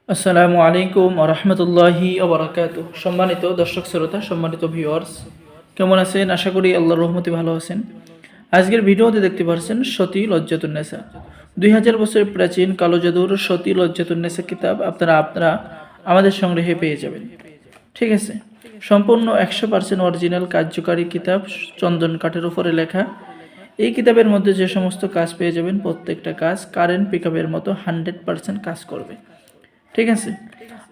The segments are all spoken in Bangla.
আসসালামু আলাইকুম ওয়া রাহমাতুল্লাহি ওয়া বারাকাতুহু। সম্মানিত দর্শক শ্রোতা, সম্মানিত ভিউয়ার্স, কেমন আছেন? আশা করি আল্লাহর রহমতে ভালো আছেন। আজকের ভিডিওতে দেখতে পাচ্ছেন সতী লজ্জাতুন নেসা, 2000 বছরের প্রাচীন কালো জাদুর সতী লজ্জাতুন নেসা কিতাব আপনারা আমাদের সংগ্রহে পেয়ে যাবেন। ঠিক আছে, সম্পূর্ণ 100% অরিজিনাল কার্যকারী কিতাব, চন্দন কাঠের উপরে লেখা। এই কিতাবের মধ্যে যে সমস্ত কাজ পেয়ে যাবেন, প্রত্যেকটা কাজ কারেন্ট পিকআপের মতো 100% কাজ করবে। ঠিক আছে,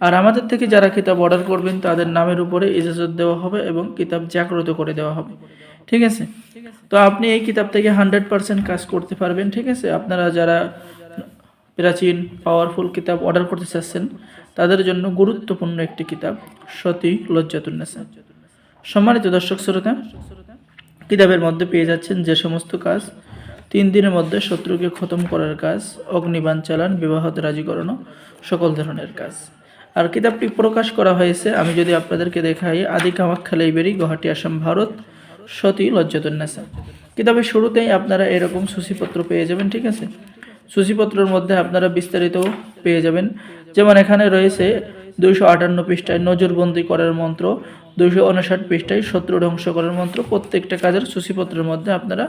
আর আমাদের থেকে যারা কিতাব অর্ডার করবেন তাদের নামের উপরে ইজাজত দেওয়া হবে এবং কিতাব জাগ্রত করে দেওয়া হবে। ঠিক আছে, তো আপনি এই কিতাব থেকে 100% কাজ করতে পারবেন। ঠিক আছে, আপনারা যারা প্রাচীন পাওয়ারফুল কিতাব অর্ডার করতে চাচ্ছেন তাদের জন্য গুরুত্বপূর্ণ একটি কিতাব, সতী লজ্জাতুন নেসা। সম্মানিত দর্শক শ্রোতা, কিতাবের মধ্যে পেয়ে যাচ্ছেন যে সমস্ত কাজ: 3 দিনের মধ্যে শত্রুকে খতম করার কাজ, অগ্নিবাণ চালান, বিবাহতে রাজি করানো, সকল ধরনের কাজ। আর কিতাবটি প্রকাশ করা হয়েছে, আমি যদি আপনাদেরকে দেখাই, আদি কামাখ্যা লাইব্রেরি, গুয়াহাটি, আসাম, ভারত, সতী লজ্জাতুন নেসা। কিতাবের শুরুতেই আপনারা এরকম সূচিপত্র পেয়ে যাবেন। ঠিক আছে, সূচিপত্রের মধ্যে আপনারা বিস্তারিত পেয়ে যাবেন। যেমন এখানে রয়েছে 258 পৃষ্ঠায় নজরবন্দি করার মন্ত্র, 259 পৃষ্ঠায় শত্রু ধ্বংস করার মন্ত্র। প্রত্যেকটা কাজের সূচিপত্রের মধ্যে আপনারা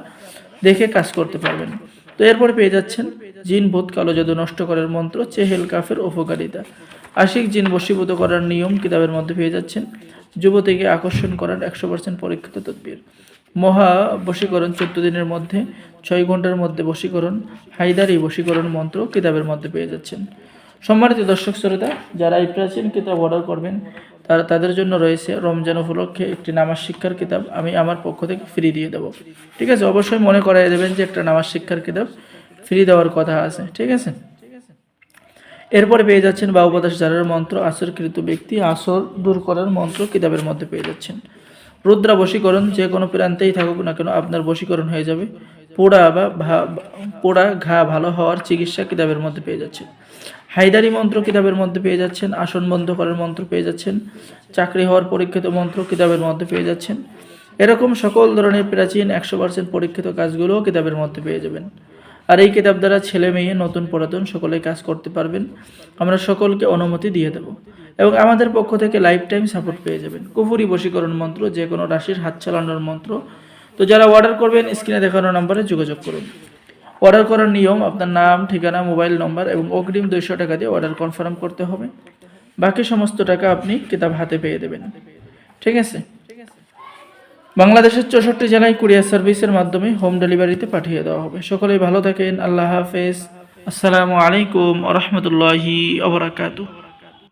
দেখে কাজ করতে পারবেন। তো এরপরে পেয়ে যাচ্ছেন জিন ভূত কালো জাদু নষ্ট করার মন্ত্র, চেহেল কাফের উপকারিতা, আশিক জিন বশীভূত করার নিয়ম কিতাবের মধ্যে পেয়ে যাচ্ছেন। যুবতীকে আকর্ষণ করার 100% পরীক্ষিত তদবির, মহা বশীকরণ 14 দিনের মধ্যে, 6 ঘন্টার মধ্যে বশীকরণ, হায়দারি বশীকরণ মন্ত্র কিতাবের মধ্যে পেয়ে যাচ্ছেন। সম্মানিত দর্শক শ্রোতা, যারা এই প্রাচীন কিতাব অর্ডার করবেন তাদের জন্য রয়েছে রমজান উপলক্ষে একটি নামাজ শিক্ষার কিতাব, আমি আমার পক্ষ থেকে ফ্রি দিয়ে দেবো। ঠিক আছে, অবশ্যই মনে করাই দেবেন যে একটা নামাজ শিক্ষার কিতাব ফ্রি দেওয়ার কথা আছে। ঠিক আছে, এরপরে পেয়ে যাচ্ছেন 52 জারের মন্ত্র, আসরকৃত ব্যক্তি আসর দূর করার মন্ত্র কিতাবের মধ্যে পেয়ে যাচ্ছেন। রুদ্রা বশীকরণ, যে কোনো প্রান্তেই থাকুক না কেন আপনার বশীকরণ হয়ে যাবে। পোড়া ঘা ভালো হওয়ার চিকিৎসা কিতাবের মধ্যে পেয়ে যাচ্ছেন। হায়দারি মন্ত্র কিতাবের মধ্যে পেয়ে যাচ্ছেন। আসন বন্ধ করার মন্ত্র পেয়ে যাচ্ছেন। চাকরি হওয়ার পরীক্ষিত মন্ত্র কিতাবের মধ্যে পেয়ে যাচ্ছেন। এরকম সকল ধরনের প্রাচীন 100% পরীক্ষিত কাজগুলোও কিতাবের মধ্যে পেয়ে যাবেন। আর এই কিতাব দ্বারা ছেলে মেয়ে নতুন পুরাতন সকলেই কাজ করতে পারবেন। আমরা সকলকে অনুমতি দিয়ে দেব এবং আমাদের পক্ষ থেকে লাইফ টাইম সাপোর্ট পেয়ে যাবেন। কুফুরি বশীকরণ মন্ত্র, যে কোনো রাশির হাত চালানোর মন্ত্র। তো যারা অর্ডার করবেন স্ক্রিনে দেখানো নম্বরে যোগাযোগ করুন। অর্ডার করার নিয়ম: আপনার নাম, ঠিকানা, মোবাইল নম্বর এবং অগ্রিম 200 টাকা দিয়ে অর্ডার কনফার্ম করতে হবে। বাকি সমস্ত টাকা আপনি কিতাব হাতে পেয়ে দেবেন। ঠিক আছে, বাংলাদেশের 64 জেলায় কুরিয়ার সার্ভিসের মাধ্যমে হোম ডেলিভারিতে পাঠিয়ে দেওয়া হবে। সকলেই ভালো থাকেন। আল্লাহ হাফেজ। আসসালামু আলাইকুম ওয়া রাহমাতুল্লাহি ওয়া বারাকাতুহু।